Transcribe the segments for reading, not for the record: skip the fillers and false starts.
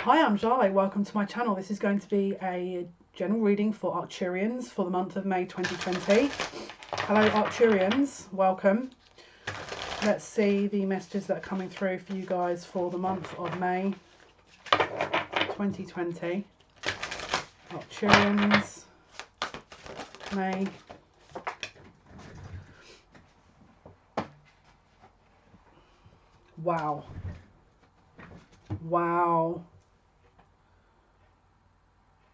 Hi, I'm Jale. Welcome to my channel. This is going to be a general reading for Arcturians for the month of May 2020. Hello Arcturians, welcome. Let's see the messages that are coming through for you guys for the month of May 2020. Arcturians, May. Wow. Wow.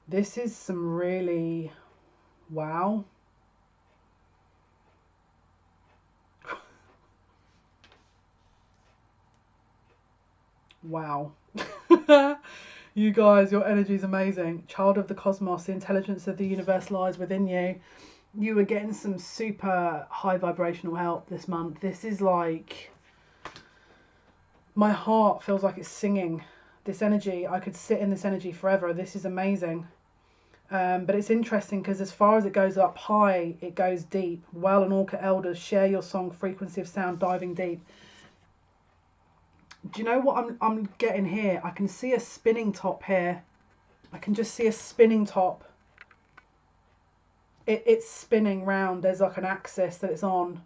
This is some really, wow. Wow. You guys, your energy is amazing. Child of the cosmos, the intelligence of the universe lies within you. You are getting some super high vibrational help this month. This is like, my heart feels like it's singing. This energy, I could sit in this energy forever. This is amazing. But it's interesting because as far as it goes up high, it goes deep. Well and Orca elders, share your song, frequency of sound, diving deep. Do you know what I'm getting here? I can see a spinning top here. I can just see a spinning top. It's spinning round. There's like an axis that it's on.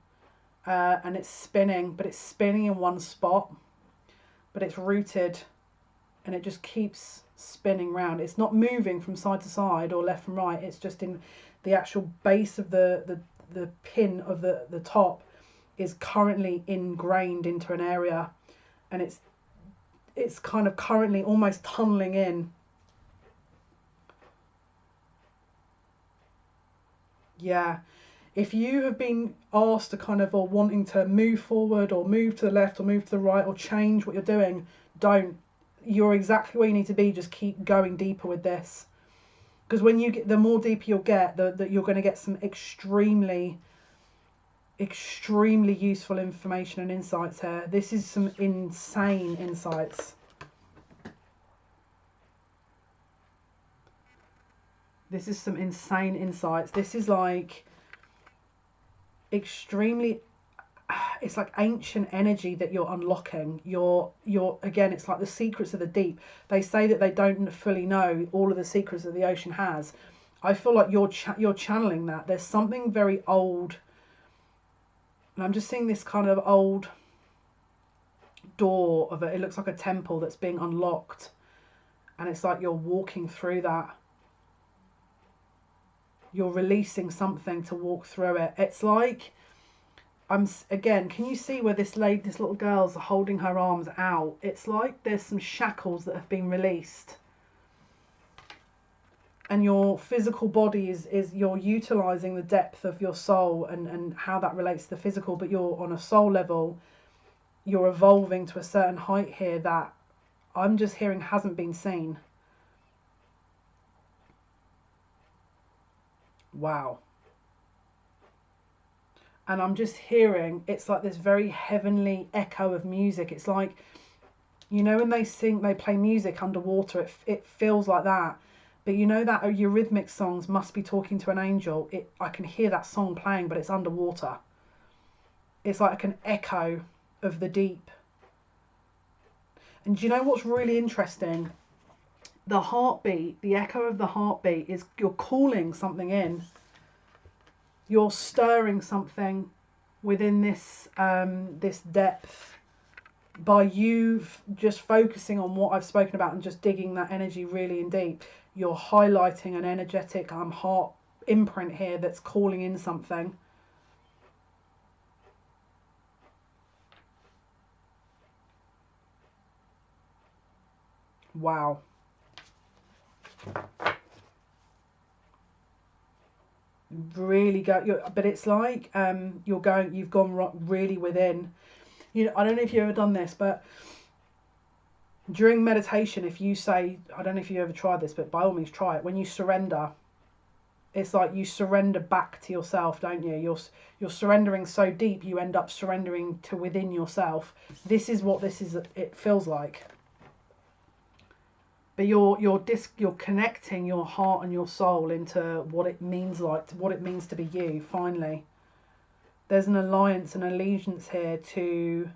And it's spinning, but it's spinning in one spot. But it's rooted. And it just keeps spinning round. It's not moving from side to side or left from right. It's just in the actual base of the pin of the top is currently ingrained into an area, and it's kind of currently almost tunneling in. Yeah, if you have been asked to kind of, or wanting to move forward or move to the left or move to the right or change what you're doing, don't. You're exactly where you need to be. Just keep going deeper with this, because when you get, the more deeper you'll get, that you're going to get some extremely useful information and insights here. This is some insane insights. This is some insane insights. This is like extremely, it's like ancient energy that you're unlocking. You're again, it's like the secrets of the deep. They say that they don't fully know all of the secrets that the ocean has. I feel like you're channeling that. There's something very old, and I'm just seeing this kind of old door of it looks like a temple that's being unlocked, and it's like you're walking through that. You're releasing something to walk through it. It's like, again, can you see where this little girl's holding her arms out? It's like there's some shackles that have been released, and your physical body is you're utilizing the depth of your soul and how that relates to the physical, but you're on a soul level, you're evolving to a certain height here that I'm just hearing hasn't been seen. Wow. And I'm just hearing, it's like this very heavenly echo of music. It's like, you know, when they play music underwater, it feels like that. But you know that Eurythmic songs must be talking to an angel. I can hear that song playing, but it's underwater. It's like an echo of the deep. And do you know what's really interesting? The heartbeat, the echo of the heartbeat is you're calling something in. You're stirring something within this this depth by you just focusing on what I've spoken about and just digging that energy really in deep. You're highlighting an energetic heart imprint here that's calling in something. Wow. Really go, but it's like you've gone really within. You know, I don't know if you've ever done this, but during meditation, if you say, I don't know if you ever tried this, but by all means try it. When you surrender, it's like you surrender back to yourself, don't you? You're surrendering so deep, you end up surrendering to within yourself. This is what it feels like. But you're connecting your heart and your soul into what it means what it means to be you, finally. There's an alliance and allegiance here to,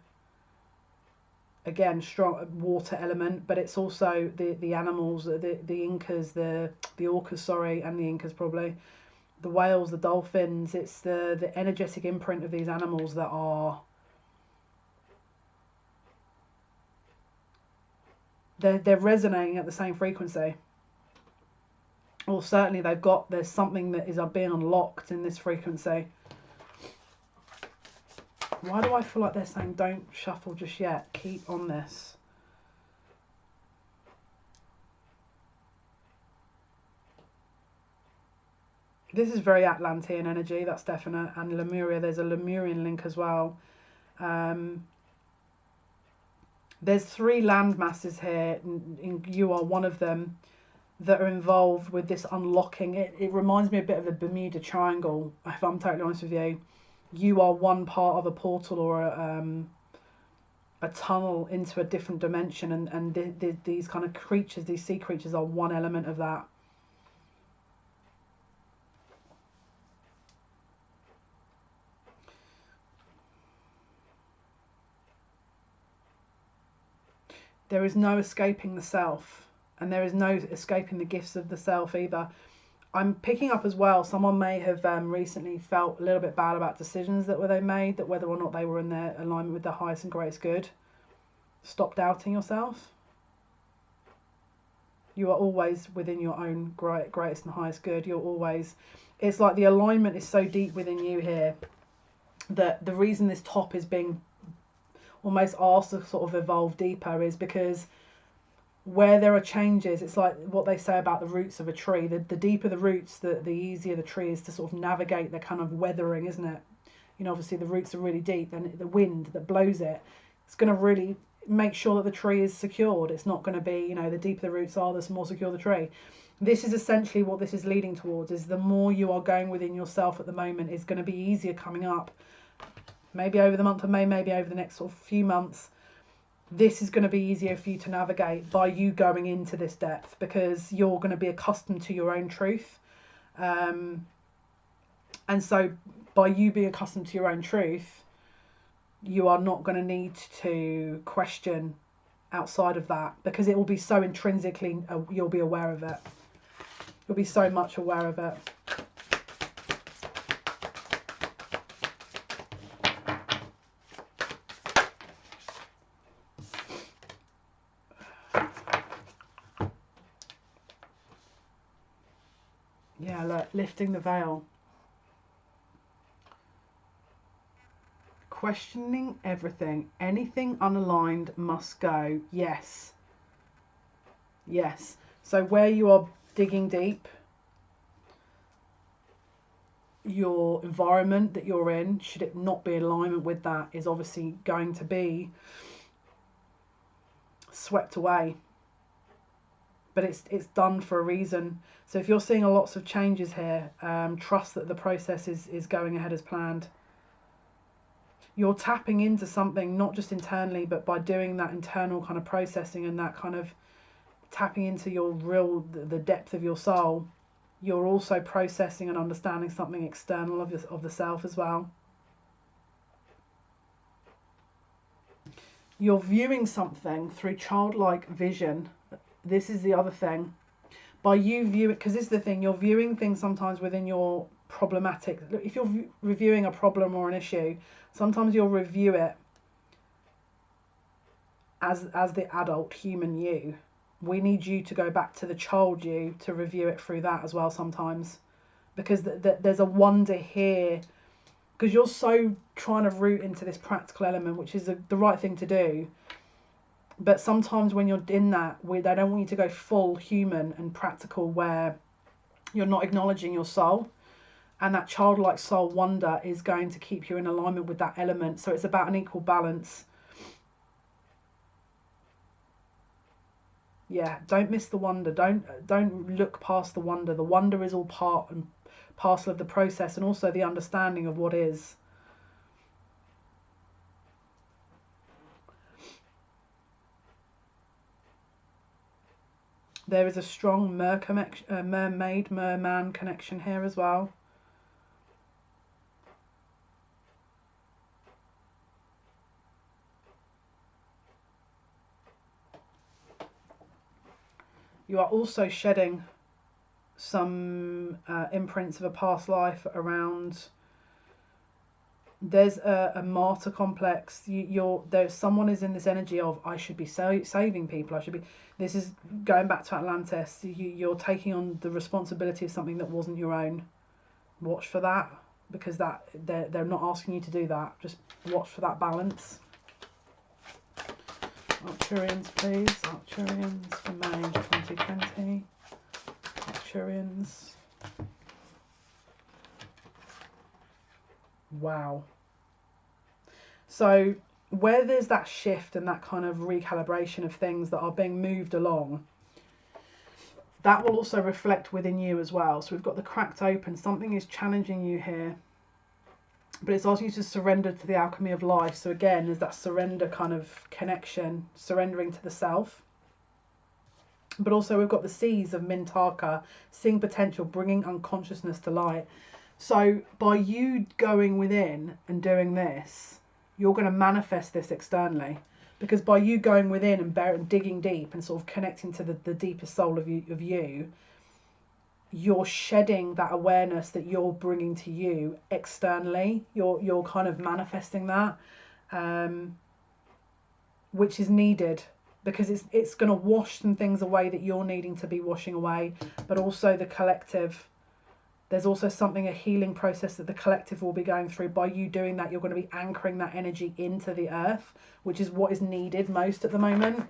again, strong water element, but it's also the animals, the Incas, the orcas, sorry, and the Incas probably, the whales, the dolphins. It's the energetic imprint of these animals that are, they're resonating at the same frequency. Or certainly there's something that is being unlocked in this frequency. Why do I feel like they're saying don't shuffle just yet? Keep on this. This is very Atlantean energy, that's definite. And Lemuria, there's a Lemurian link as well. There's 3 land masses here. You are one of them that are involved with this unlocking. It reminds me a bit of the Bermuda Triangle, if I'm totally honest with you. You are one part of a portal or a tunnel into a different dimension, and these kind of creatures, these sea creatures, are one element of that. There is no escaping the self, and there is no escaping the gifts of the self either. I'm picking up as well, someone may have recently felt a little bit bad about decisions that they made, that whether or not they were in their alignment with the highest and greatest good. Stop doubting yourself. You are always within your own greatest and highest good. You're always, it's like the alignment is so deep within you here that the reason this top is being almost asked to sort of evolve deeper is because where there are changes, it's like what they say about the roots of a tree. The deeper the roots, the easier the tree is to sort of navigate the kind of weathering, isn't it? You know, obviously the roots are really deep, and the wind that blows it, it's going to really make sure that the tree is secured. It's not going to be, you know, the deeper the roots are, the more secure the tree. This is essentially what this is leading towards, is the more you are going within yourself at the moment is going to be easier coming up. Maybe over the month of May, maybe over the next sort of few months, this is going to be easier for you to navigate by you going into this depth, because you're going to be accustomed to your own truth. And so by you being accustomed to your own truth, you are not going to need to question outside of that, because it will be so intrinsically, you'll be aware of it. You'll be so much aware of it. Yeah, look, lifting the veil. Questioning everything. Anything unaligned must go. Yes. Yes. So where you are digging deep, your environment that you're in, should it not be in alignment with that, is obviously going to be swept away. But it's done for a reason. So if you're seeing lots of changes here, trust that the process is going ahead as planned. You're tapping into something, not just internally, but by doing that internal kind of processing and that kind of tapping into your the depth of your soul, you're also processing and understanding something external of the self as well. You're viewing something through childlike vision. This is the other thing. By you view it, because this is the thing, you're viewing things sometimes within your problematic. If you're reviewing a problem or an issue, sometimes you'll review it as the adult human you. We need you to go back to the child you to review it through that as well sometimes, because there's a wonder here, because you're so trying to root into this practical element, which is the right thing to do. But sometimes when you're in that, they don't want you to go full human and practical, where you're not acknowledging your soul. And that childlike soul wonder is going to keep you in alignment with that element. So it's about an equal balance. Yeah, don't miss the wonder. Don't look past the wonder. The wonder is all part and parcel of the process, and also the understanding of what is. There is a strong merman connection here as well. You are also shedding some imprints of a past life around. There's a martyr complex. There's someone is in this energy of I should be saving people. I should be. This is going back to Atlantis. You're taking on the responsibility of something that wasn't your own. Watch for that, because that they're not asking you to do that. Just watch for that balance. Arcturians, please. Arcturians for May 2020. Arcturians. Wow. So where there's that shift and that kind of recalibration of things that are being moved along, that will also reflect within you as well. So we've got the cracked open. Something is challenging you here, but it's asking you to surrender to the alchemy of life. So again, there's that surrender kind of connection, surrendering to the self. But also we've got the C's of Mintaka, seeing potential, bringing unconsciousness to light. So by you going within and doing this, you're going to manifest this externally. Because by you going within and digging deep and sort of connecting to the deepest soul of you, you're shedding that awareness that you're bringing to you externally. You're kind of manifesting that, which is needed, because it's going to wash some things away that you're needing to be washing away, but also the collective. There's also a healing process that the collective will be going through. By you doing that, you're going to be anchoring that energy into the earth, which is what is needed most at the moment.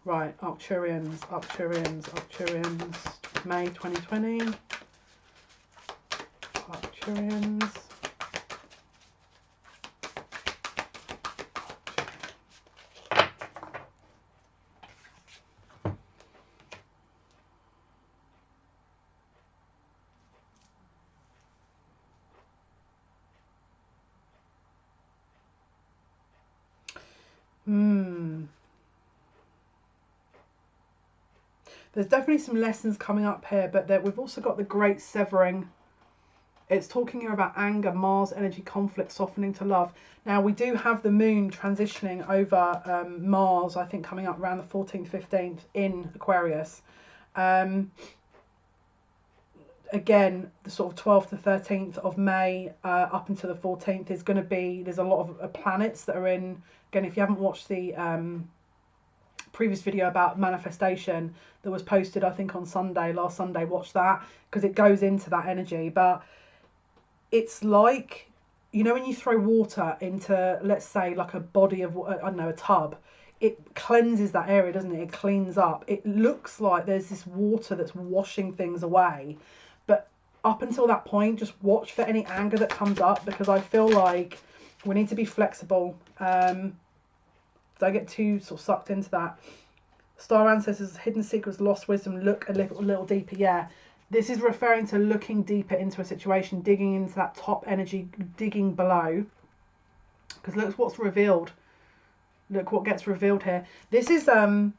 Right, Arcturians, May 2020. Arcturians. There's definitely some lessons coming up here, but we've also got the great severing. It's talking here about anger, Mars energy, conflict, softening to love. Now we do have the moon transitioning over Mars, I think coming up around the 14th, 15th in Aquarius. Again, the sort of 12th to 13th of May up until the 14th is going to be, there's a lot of planets that are in. Again, if you haven't watched the previous video about manifestation that was posted, I think on last Sunday, watch that, because it goes into that energy. But it's like, you know, when you throw water into, let's say, like a body of, I don't know, a tub, it cleanses that area, doesn't it? It cleans up. It looks like there's this water that's washing things away. But up until that point, just watch for any anger that comes up, because I feel like we need to be flexible. Don't get too sort of sucked into that. Star ancestors, hidden secrets, lost wisdom, look a little deeper. Yeah, this is referring to looking deeper into a situation, digging into that top energy, digging below. Because look what's revealed. Look what gets revealed here. This is a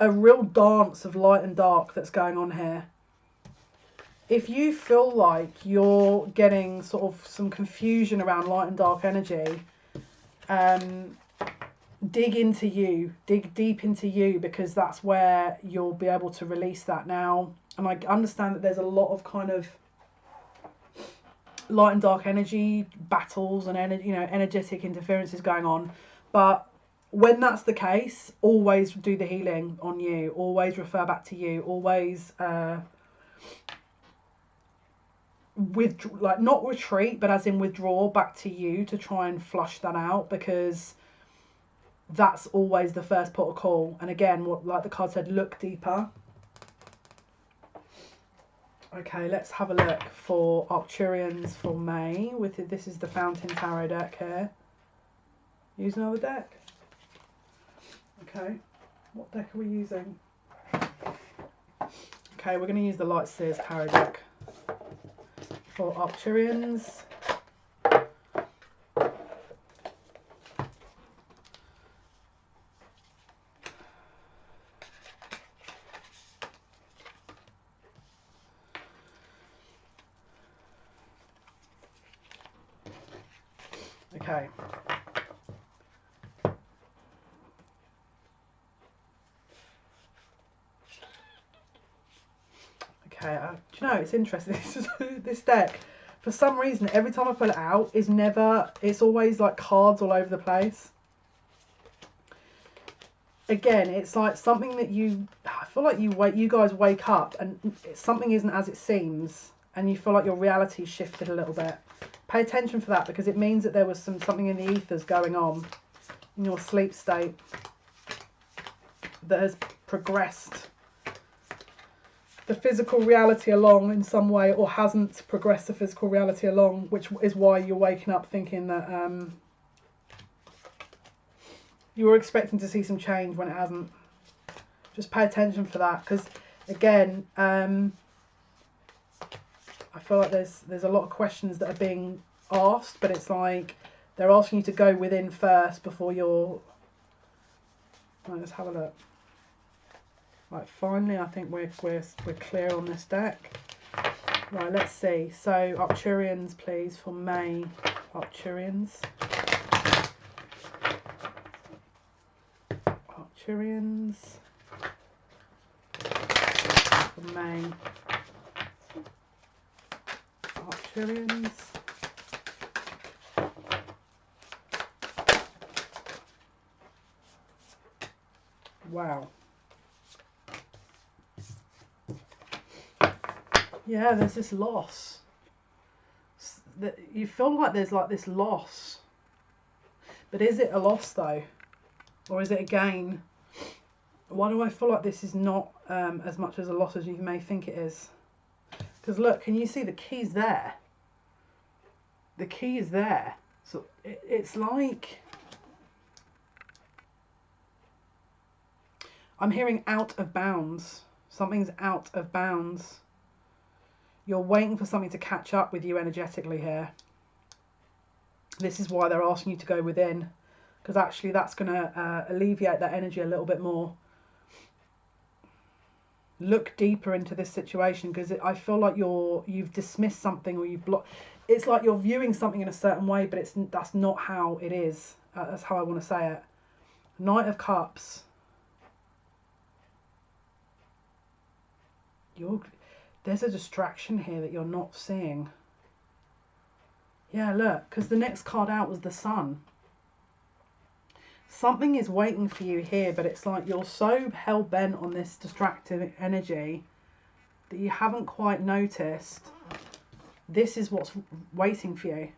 real dance of light and dark that's going on here. If you feel like you're getting sort of some confusion around light and dark energy, dig into you, dig deep into you, because that's where you'll be able to release that now. And I understand that there's a lot of kind of light and dark energy battles and energetic interferences going on, but when that's the case, always do the healing on you, always refer back to you, always not retreat, but as in withdraw back to you to try and flush that out, because that's always the first port of call. And again, like the card said, look deeper. Okay, let's have a look for Arcturians for May. This is the Fountain Tarot deck here. Use another deck. Okay, what deck are we using? Okay, we're going to use the Light Seers Tarot deck for Arcturians. Okay. Okay, do you know, it's interesting. This deck, for some reason, every time I pull it out, it's always like cards all over the place. Again, it's like something that I feel like you guys wake up and something isn't as it seems, and you feel like your reality shifted a little bit. Pay attention for that, because it means that there was something in the ethers going on in your sleep state that has progressed the physical reality along in some way, or hasn't progressed the physical reality along, which is why you're waking up thinking that you were expecting to see some change when it hasn't. Just pay attention for that, because again, I feel like there's a lot of questions that are being asked, but it's like they're asking you to go within first before you're... Right, let's have a look. Right, finally, I think we're clear on this deck. Right, let's see. So, Arcturians, please, for May. Arcturians. Arcturians. For May. Arcturians. Wow. Yeah, there's this loss. You feel like there's like this loss. But is it a loss though? Or is it a gain? Why do I feel like this is not as much as a loss as you may think it is? Because look, can you see the key's there? The key is there. So it's like... I'm hearing out of bounds. Something's out of bounds. You're waiting for something to catch up with you energetically here. This is why they're asking you to go within, because actually that's going to alleviate that energy a little bit more. Look deeper into this situation, because I feel like you've dismissed something, or you've blocked. It's like you're viewing something in a certain way, but that's not how it is. That's how I want to say it. Knight of Cups. There's a distraction here that you're not seeing. Yeah, look, because the next card out was the Sun. Something is waiting for you here, but it's like you're so hell-bent on this distracted energy that you haven't quite noticed this is what's waiting for you.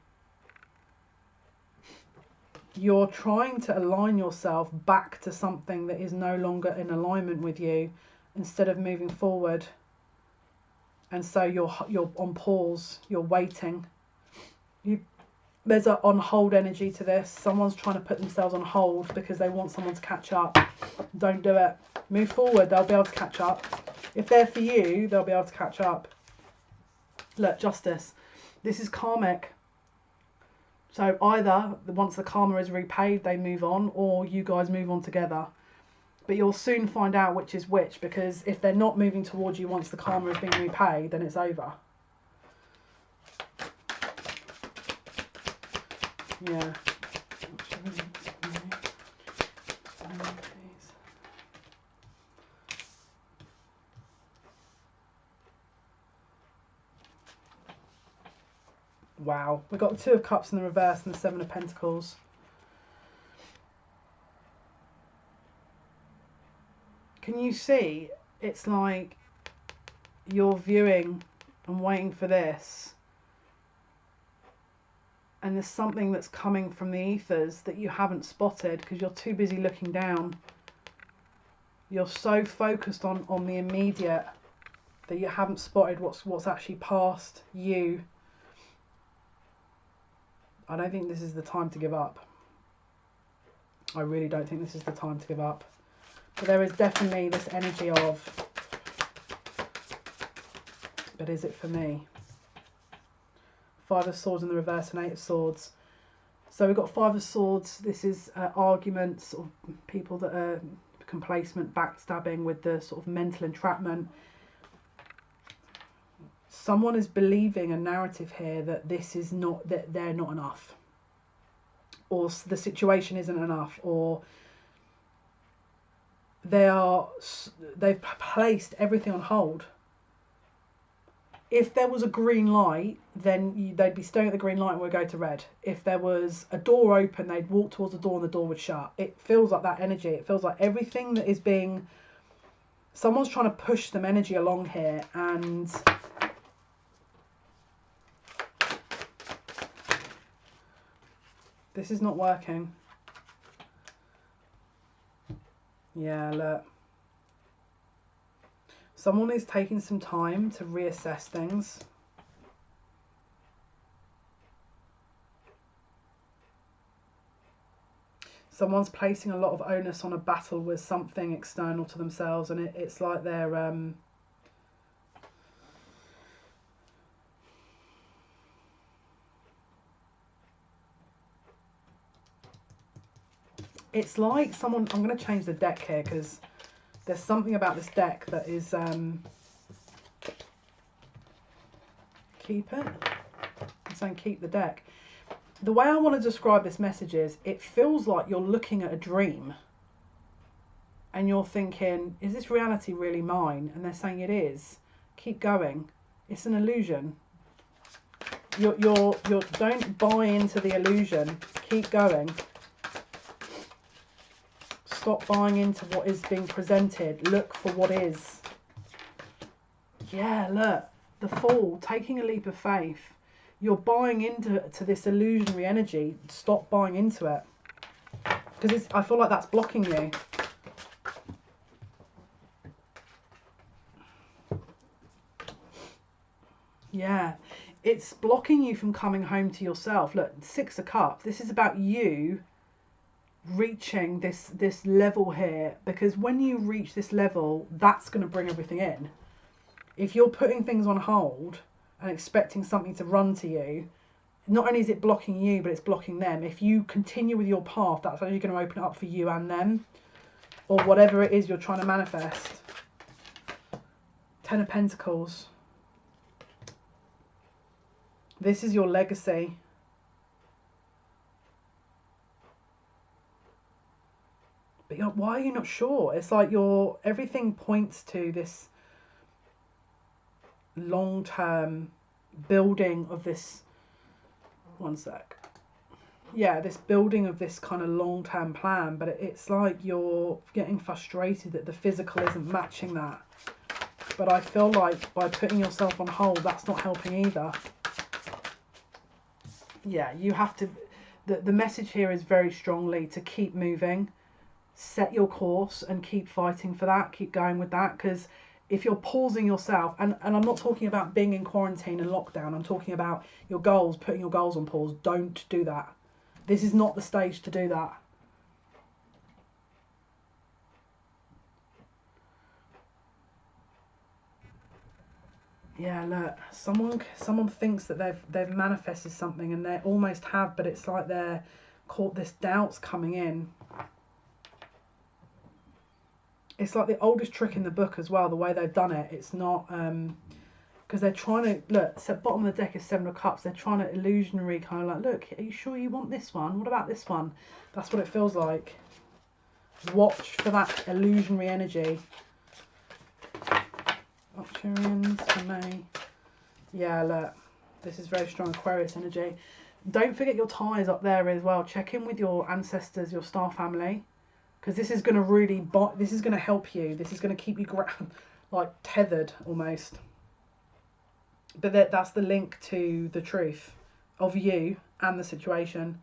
You're trying to align yourself back to something that is no longer in alignment with you, instead of moving forward. And so you're on pause, you're waiting. There's an on hold energy to this. Someone's trying to put themselves on hold because they want someone to catch up. Don't do it. Move forward, they'll be able to catch up. If they're for you, they'll be able to catch up. Look, Justice. This is karmic. So either once the karma is repaid, they move on, or you guys move on together. But you'll soon find out which is which, because if they're not moving towards you once the karma has been repaid, then it's over. Yeah. Wow. We've got the Two of Cups in the reverse and the Seven of Pentacles. Can you see? It's like you're viewing and waiting for this, and there's something that's coming from the ethers that you haven't spotted because you're too busy looking down. You're so focused on the immediate that you haven't spotted what's actually past you. I don't think this is the time to give up. I really don't think this is the time to give up. But there is definitely this energy of, but is it for me? Five of Swords in the reverse and Eight of Swords. So we've got Five of Swords. This is arguments, or people that are complacent, backstabbing, with the sort of mental entrapment. Someone is believing a narrative here that this is not, that they're not enough. or the situation isn't enough, or they've placed everything on hold. If there was a green light, then they'd be staring at the green light and would go to red. If there was a door open, they'd walk towards the door and the door would shut. It feels like that energy. It feels like everything that is being... Someone's trying to push some energy along here, and... This is not working. Yeah, look. Someone is taking some time to reassess things. Someone's placing a lot of onus on a battle with something external to themselves, and it's like they're... It's like someone... I'm going to change the deck here because there's something about this deck that is... Keep it? I'm saying keep the deck. The way I want to describe this message is, it feels like you're looking at a dream and you're thinking, is this reality really mine? And they're saying it is. Keep going. It's an illusion. You're don't buy into the illusion. Keep going. Stop buying into what is being presented. Look for what is. Yeah, look. The Fool, taking a leap of faith. You're buying into this illusionary energy. Stop buying into it. Because I feel like that's blocking you. Yeah. It's blocking you from coming home to yourself. Look, 6 of Cups. This is about you reaching this level here. Because when you reach this level, that's going to bring everything in. If you're putting things on hold and expecting something to run to you, not only is it blocking you, but it's blocking them. If you continue with your path, that's actually going to open it up for you and them, or whatever it is you're trying to manifest. 10 of Pentacles. This is your legacy. But why are you not sure? It's like everything points to this long-term building of this... One sec. Yeah, this building of this kind of long-term plan, but it's like you're getting frustrated that the physical isn't matching that. But I feel like by putting yourself on hold, that's not helping either. Yeah, you have to... The message here is very strongly to keep moving, set your course and keep fighting for that, keep going with that, because if you're pausing yourself, and I'm not talking about being in quarantine and lockdown, I'm talking about your goals, putting your goals on pause. Don't do that. This is not the stage to do that. Yeah, look, someone thinks that they've manifested something, and they almost have, but it's like they're caught, this doubt's coming in. It's like the oldest trick in the book as well, the way they've done it. It's not... because they're trying to... Look, so bottom of the deck is 7 of Cups. They're trying to illusionary kind of like, look, are you sure you want this one? What about this one? That's what it feels like. Watch for that illusionary energy. Arcturians for May. Yeah, look. This is very strong Aquarius energy. Don't forget your ties up there as well. Check in with your ancestors, your star family. Because this is going to really... This is going to help you. This is going to keep you like tethered almost. But that's the link to the truth of you and the situation.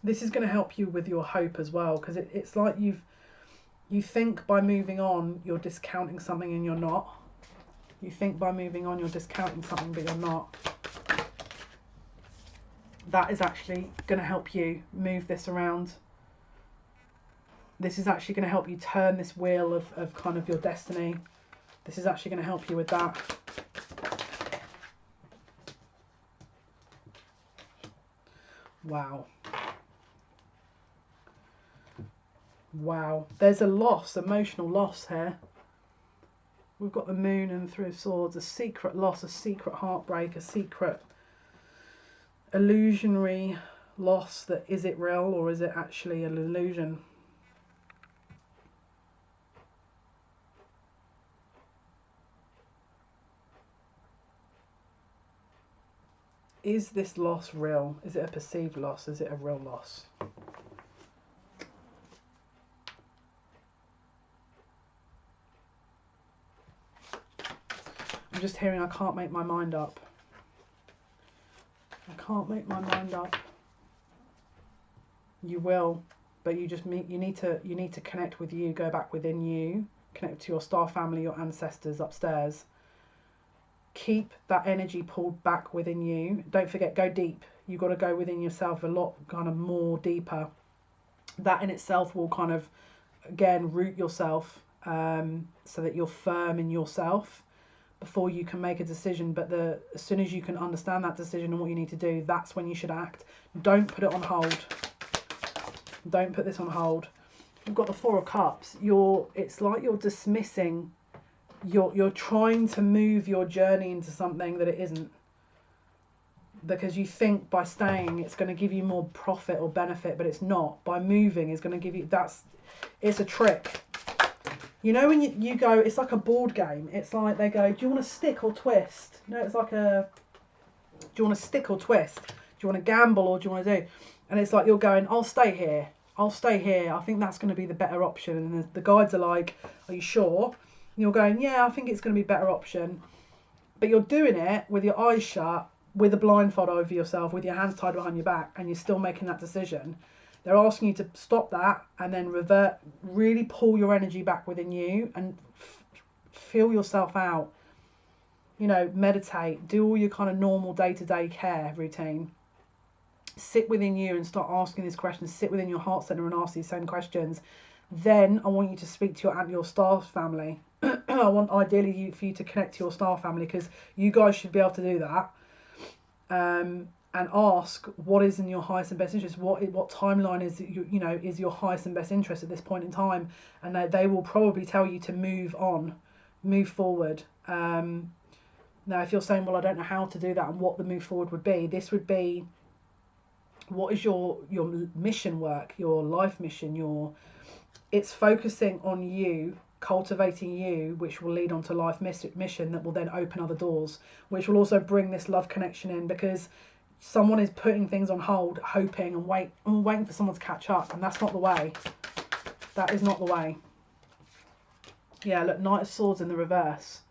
This is going to help you with your hope as well, because it's like you think by moving on you're discounting something and you're not. You think by moving on you're discounting something but you're not. That is actually going to help you move this around. This is actually going to help you turn this wheel of kind of your destiny. This is actually going to help you with that. Wow. Wow. There's a loss, emotional loss here. We've got the Moon and the Three of Swords, a secret loss, a secret heartbreak, a secret illusionary loss. That is it real or is it actually an illusion? Is this loss real? Is it a perceived loss? Is it a real loss? I'm just hearing I can't make my mind up. I can't make my mind up. You will, but you need to connect with you, go back within you, connect to your star family, your ancestors upstairs. Keep that energy pulled back within you. Don't forget, go deep. You've got to go within yourself a lot, kind of more deeper. That in itself will kind of, again, root yourself so that you're firm in yourself before you can make a decision. But as soon as you can understand that decision and what you need to do, that's when you should act. Don't put it on hold. Don't put this on hold. You've got the Four of Cups. It's like you're dismissing. You're trying to move your journey into something that it isn't, because you think by staying it's going to give you more profit or benefit, but it's not. By moving is going to give you, it's a trick. You know, when you go, it's like a board game. It's like they go, do you want to stick or twist? You know, it's like do you want to stick or twist? Do you want to gamble or do you want to do? And it's like you're going, I'll stay here. I'll stay here. I think that's going to be the better option. And the guides are like, are you sure? And you're going, yeah, I think it's going to be a better option. But you're doing it with your eyes shut, with a blindfold over yourself, with your hands tied behind your back, and you're still making that decision. They're asking you to stop that and then revert, really pull your energy back within you and feel yourself out. You know, meditate, do all your kind of normal day-to-day care routine. Sit within you and start asking these questions. Sit within your heart center and ask these same questions. Then I want you to speak to your star family. I want ideally for you to connect to your star family, because you guys should be able to do that. And ask what is in your highest and best interest. What timeline is is your highest and best interest at this point in time, and they will probably tell you to move on, move forward. Now, if you're saying, well, I don't know how to do that and what the move forward would be, this would be, what is your mission work, your life mission, it's focusing on you, cultivating you, which will lead on to life mission that will then open other doors, which will also bring this love connection in, because someone is putting things on hold, hoping and waiting for someone to catch up, and that's not the way. That is not the way. Yeah, look, Knight of Swords in the reverse.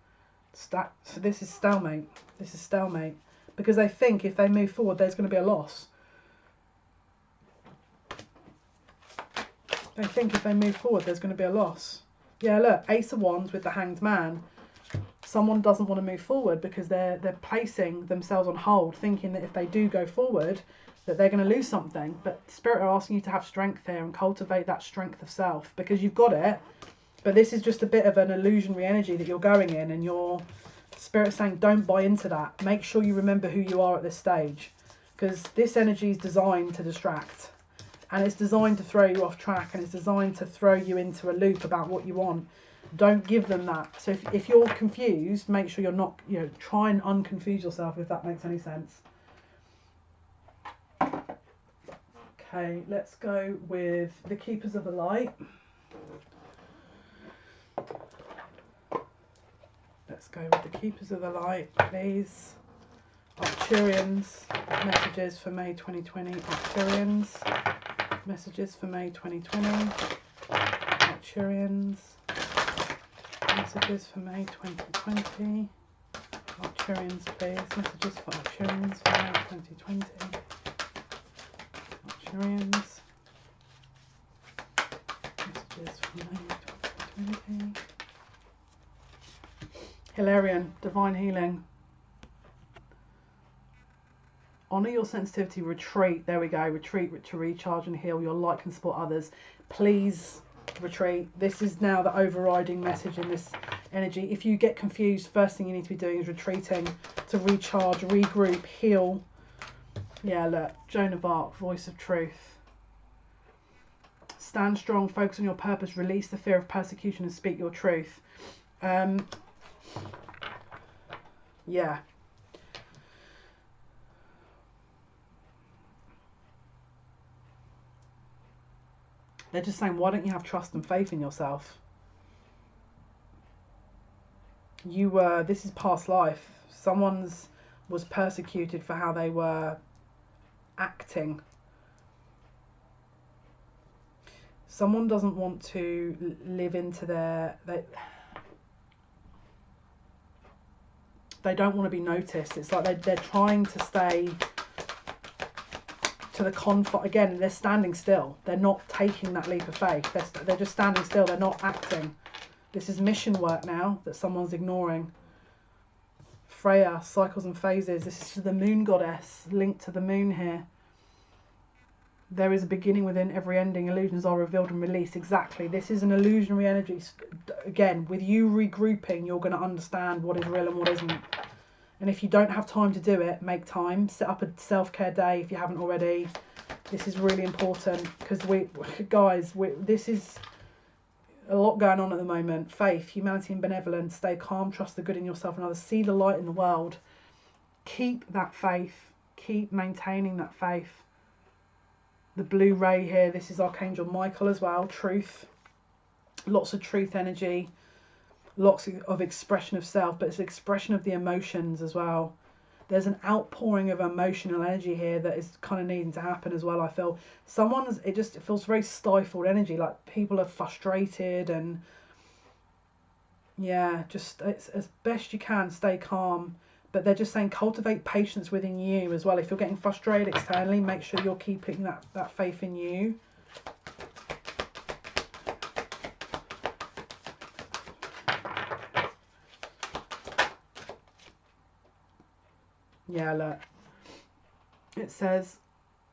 So this is stalemate. This is stalemate, because they think if they move forward, there's going to be a loss. They think if they move forward, there's going to be a loss. Yeah, look, Ace of Wands with the Hanged Man. Someone doesn't want to move forward because they're placing themselves on hold, thinking that if they do go forward, that they're going to lose something. But Spirit are asking you to have strength here and cultivate that strength of self, because you've got it. But this is just a bit of an illusionary energy that you're going in, and your Spirit's saying don't buy into that. Make sure you remember who you are at this stage, because this energy is designed to distract. And it's designed to throw you off track, and it's designed to throw you into a loop about what you want. Don't give them that. So if you're confused, make sure you're not, try and unconfuse yourself, if that makes any sense. Okay, let's go with the Keepers of the Light. Let's go with the Keepers of the Light, please. Arcturians, messages for May 2020. Arcturians. Messages for May 2020. Arcturians. Messages for May 2020. Arcturians, please. Messages for Arcturians for May 2020. Arcturians. Messages for May 2020. Hilarion, divine healing. Honour your sensitivity, retreat. There we go. Retreat to recharge and heal. Your light can support others. Please retreat. This is now the overriding message in this energy. If you get confused, first thing you need to be doing is retreating to recharge, regroup, heal. Yeah, look. Joan of Arc, voice of truth. Stand strong, focus on your purpose, release the fear of persecution and speak your truth. Yeah. They're just saying, why don't you have trust and faith in yourself? You were, this is past life. Someone's was persecuted for how they were acting. Someone doesn't want to live into they don't want to be noticed. It's like they're trying to stay to the confine. Again, they're standing still. They're not taking that leap of faith. They're just standing still. They're not acting. This is mission work now that someone's ignoring. Freya, cycles and phases. This is the moon goddess, linked to the moon here. There is a beginning within every ending. Illusions are revealed and released. Exactly. This is an illusionary energy. Again, with you regrouping, you're going to understand what is real and what isn't. And if you don't have time to do it, make time. Set up a self-care day if you haven't already. This is really important because this is a lot going on at the moment. Faith, humanity and benevolence. Stay calm, trust the good in yourself and others. See the light in the world. Keep that faith. Keep maintaining that faith. The blue ray here, this is Archangel Michael as well. Truth. Lots of truth energy. Lots of expression of self, but it's expression of the emotions as well. There's an outpouring of emotional energy here that is kind of needing to happen as well, I feel. It feels very stifled energy, like people are frustrated and yeah, just it's as best you can, stay calm. But they're just saying cultivate patience within you as well. If you're getting frustrated externally, make sure you're keeping that faith in you. Yeah, look. It says,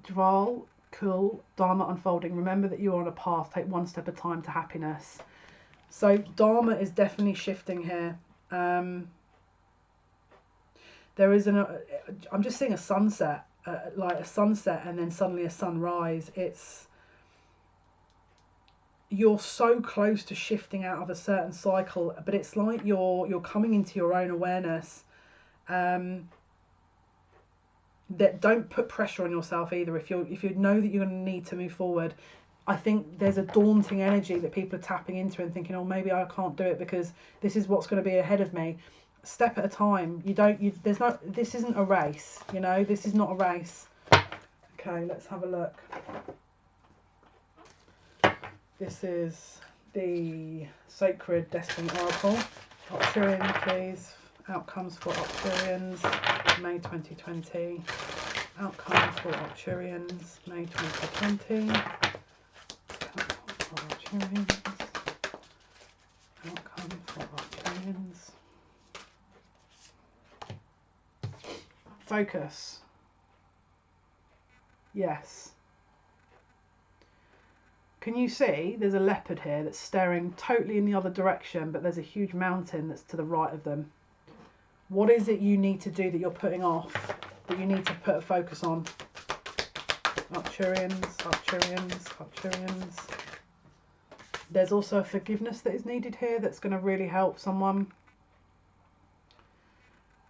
Jale, cool, Dharma unfolding. Remember that you're on a path. Take one step at a time to happiness. So Dharma is definitely shifting here. There is I'm just seeing a sunset, like a sunset and then suddenly a sunrise. You're so close to shifting out of a certain cycle, but it's like you're coming into your own awareness. That don't put pressure on yourself either. If you know that you're going to need to move forward, I think there's a daunting energy that people are tapping into and thinking, oh, maybe I can't do it because this is what's going to be ahead of me. Step at a time. This isn't a race, you know, this is not a race. Okay, let's have a look. This is the Sacred Destiny Oracle. Arcturian, please. Outcomes for Arcturians, May 2020. Outcomes for Arcturians, May 2020. Outcomes for Arcturians. Outcomes for Arcturians. Focus. Yes. Can you see there's a leopard here that's staring totally in the other direction, but there's a huge mountain that's to the right of them? What is it you need to do that you're putting off, that you need to put a focus on? Arcturians, Arcturians, Arcturians. There's also a forgiveness that is needed here that's going to really help someone.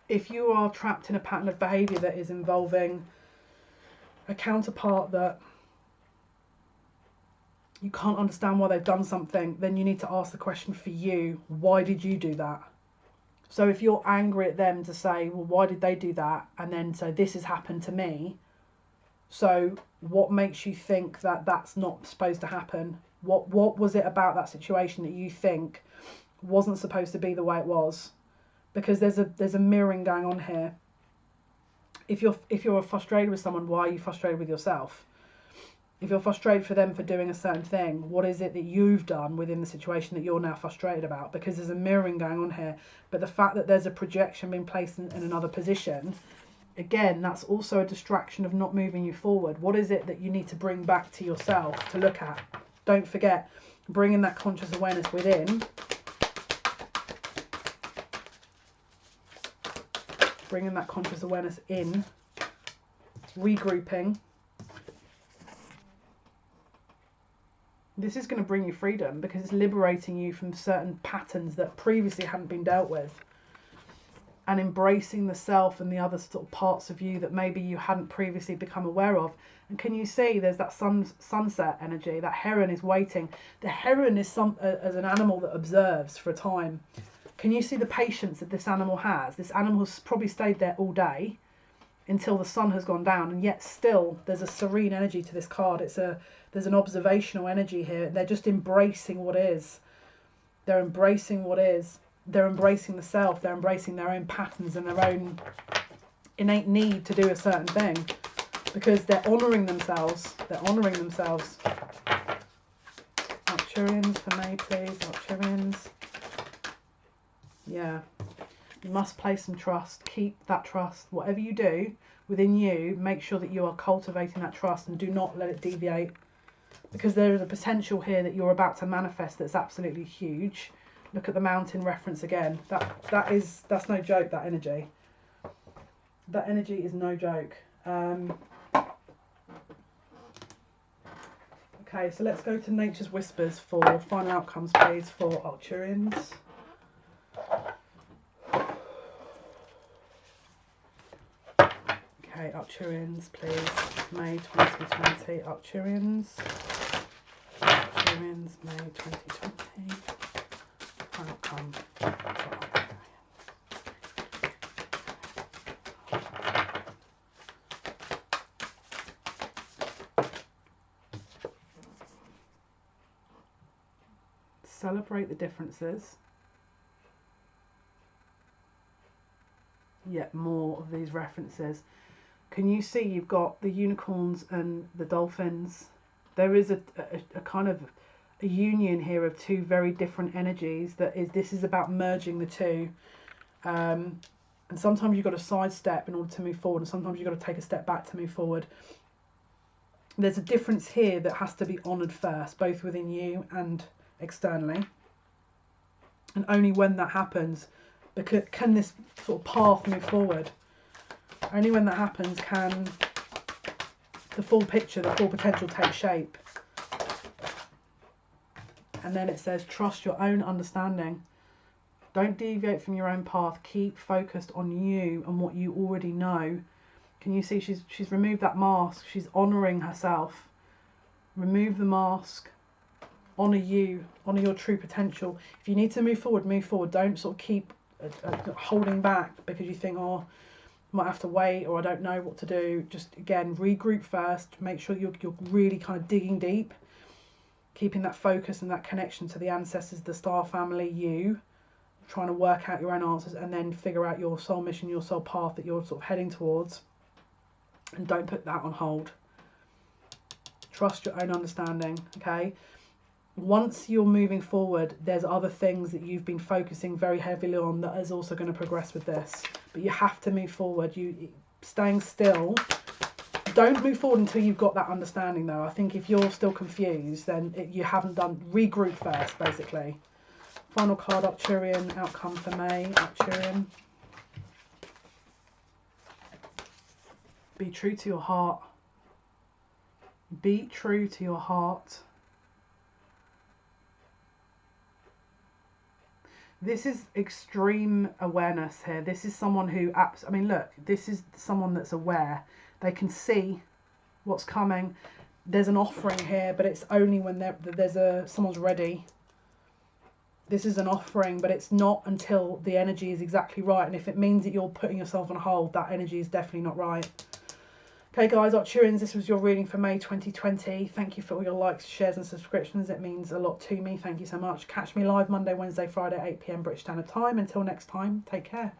If you are trapped in a pattern of behaviour that is involving a counterpart that you can't understand why they've done something, then you need to ask the question for you, why did you do that? So if you're angry at them, to say, well, why did they do that? And then say, this has happened to me. So what makes you think that that's not supposed to happen? What was it about that situation that you think wasn't supposed to be the way it was? Because there's a mirroring going on here. If you're frustrated with someone, why are you frustrated with yourself? If you're frustrated for them for doing a certain thing, what is it that you've done within the situation that you're now frustrated about? Because there's a mirroring going on here. But the fact that there's a projection being placed in another position, again, that's also a distraction of not moving you forward. What is it that you need to bring back to yourself to look at? Don't forget, bringing that conscious awareness within. Bringing that conscious awareness in. Regrouping. This is going to bring you freedom because it's liberating you from certain patterns that previously hadn't been dealt with. and embracing the self and the other sort of parts of you that maybe you hadn't previously become aware of. And can you see there's that sunset energy? That heron is waiting. The heron is as an animal that observes for a time. Can you see the patience that this animal has? This animal has probably stayed there all day until the sun has gone down, and yet still there's a serene energy to this card. There's an observational energy here. They're just embracing what is. They're embracing what is. They're embracing the self. They're embracing their own patterns and their own innate need to do a certain thing, because they're honouring themselves. They're honouring themselves. Arcturians for me, please. Arcturians. Yeah. You must place some trust. Keep that trust. Whatever you do within you, make sure that you are cultivating that trust and do not let it deviate, because there is a potential here that you're about to manifest that's absolutely huge. Look at the mountain reference again. That's no joke, that energy. That energy is no joke. Okay, so let's go to Nature's Whispers for final outcomes, please, for Arcturians. Okay, Arcturians, please. May 2020. Arcturians. Arcturians, May 2020. Outcome. Celebrate the differences. Yet more of these references. Can you see you've got the unicorns and the dolphins? There is a kind of a union here of two very different energies. This is about merging the two. And sometimes you've got to sidestep in order to move forward, and sometimes you've got to take a step back to move forward. There's a difference here that has to be honoured first, both within you and externally. And only when that happens can this sort of path move forward. Only when that happens can the full picture, the full potential take shape. And then it says, trust your own understanding. Don't deviate from your own path. Keep focused on you and what you already know. Can you see she's removed that mask? She's honouring herself. Remove the mask. Honour you. Honour your true potential. If you need to move forward, move forward. Don't sort of keep holding back because you think, oh, might have to wait, or I don't know what to do. Just again, regroup first. Make sure you're really kind of digging deep, keeping that focus and that connection to the ancestors, the star family, you trying to work out your own answers, and then figure out your soul mission, your soul path that you're sort of heading towards, and don't put that on hold. Trust your own understanding. Okay, once you're moving forward, there's other things that you've been focusing very heavily on that is also going to progress with this, but you have to move forward. You staying still, don't move forward until you've got that understanding, though. I think if you're still confused, then you haven't done. Regroup first, basically. Final card, Arcturian, outcome for May. Arcturian. Be true to your heart. Be true to your heart. This is extreme awareness here. This is someone who, I mean, look, this is someone that's aware. They can see what's coming. There's an offering here, but it's only when someone's ready. This is an offering, but it's not until the energy is exactly right. And if it means that you're putting yourself on hold, that energy is definitely not right. Okay, guys, Arcturians, this was your reading for May 2020. Thank you for all your likes, shares and subscriptions. It means a lot to me. Thank you so much. Catch me live Monday, Wednesday, Friday, 8 PM British Standard Time. Until next time, take care.